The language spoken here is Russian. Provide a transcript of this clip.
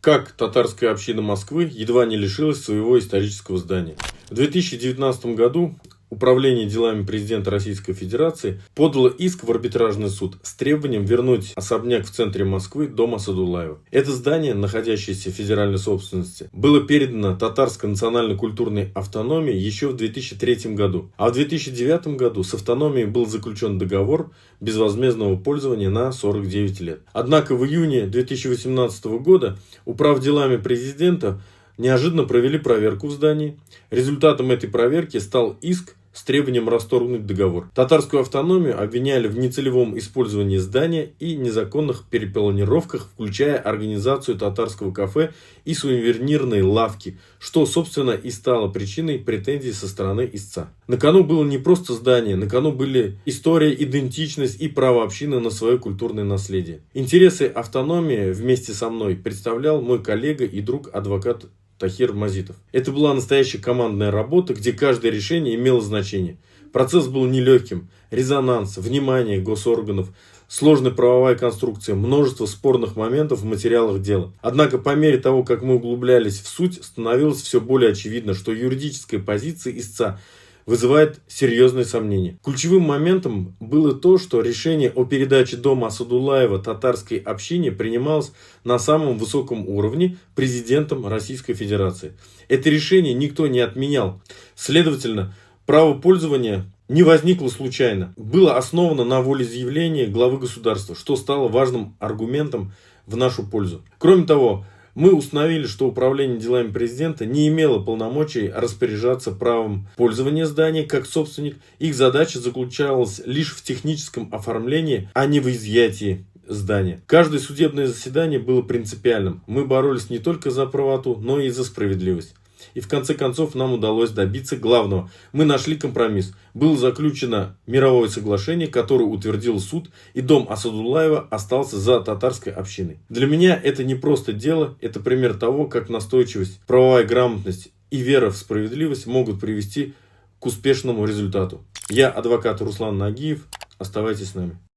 Как татарская община Москвы едва не лишилась своего исторического здания. В 2019 году Управление делами президента Российской Федерации подало иск в арбитражный суд с требованием вернуть особняк в центре Москвы, дом Асадуллаева. Это здание, находящееся в федеральной собственности, было передано татарской национально-культурной автономии еще в 2003 году. А в 2009 году с автономией был заключен договор безвозмездного пользования на 49 лет. Однако в июне 2018 года управделами президента неожиданно провели проверку в здании. Результатом этой проверки стал иск с требованием расторгнуть договор. Татарскую автономию обвиняли в нецелевом использовании здания и незаконных перепланировках, включая организацию татарского кафе и сувенирной лавки, что, собственно, и стало причиной претензий со стороны истца. На кону было не просто здание, на кону были история, идентичность и право общины на свое культурное наследие. Интересы автономии вместе со мной представлял мой коллега и друг адвокат Тахир Мазитов. Это была настоящая командная работа, где каждое решение имело значение. Процесс был нелегким. Резонанс, внимание госорганов, сложная правовая конструкция, множество спорных моментов в материалах дела. Однако по мере того, как мы углублялись в суть, становилось все более очевидно, что юридическая позиция истца вызывает серьезные сомнения. Ключевым моментом было то, что решение о передаче дома Асадуллаева татарской общине принималось на самом высоком уровне президентом Российской Федерации. Это решение никто не отменял. Следовательно, право пользования не возникло случайно. Было основано на волеизъявлении главы государства, что стало важным аргументом в нашу пользу. Кроме того, мы установили, что Управление делами президента не имело полномочий распоряжаться правом пользования здания как собственник. Их задача заключалась лишь в техническом оформлении, а не в изъятии здания. Каждое судебное заседание было принципиальным. Мы боролись не только за правоту, но и за справедливость. И в конце концов нам удалось добиться главного. Мы нашли компромисс. Было заключено мировое соглашение, которое утвердил суд, и дом Асадуллаева остался за татарской общиной. Для меня это не просто дело, это пример того, как настойчивость, правовая грамотность и вера в справедливость могут привести к успешному результату. Я адвокат Руслан Нагиев. Оставайтесь с нами.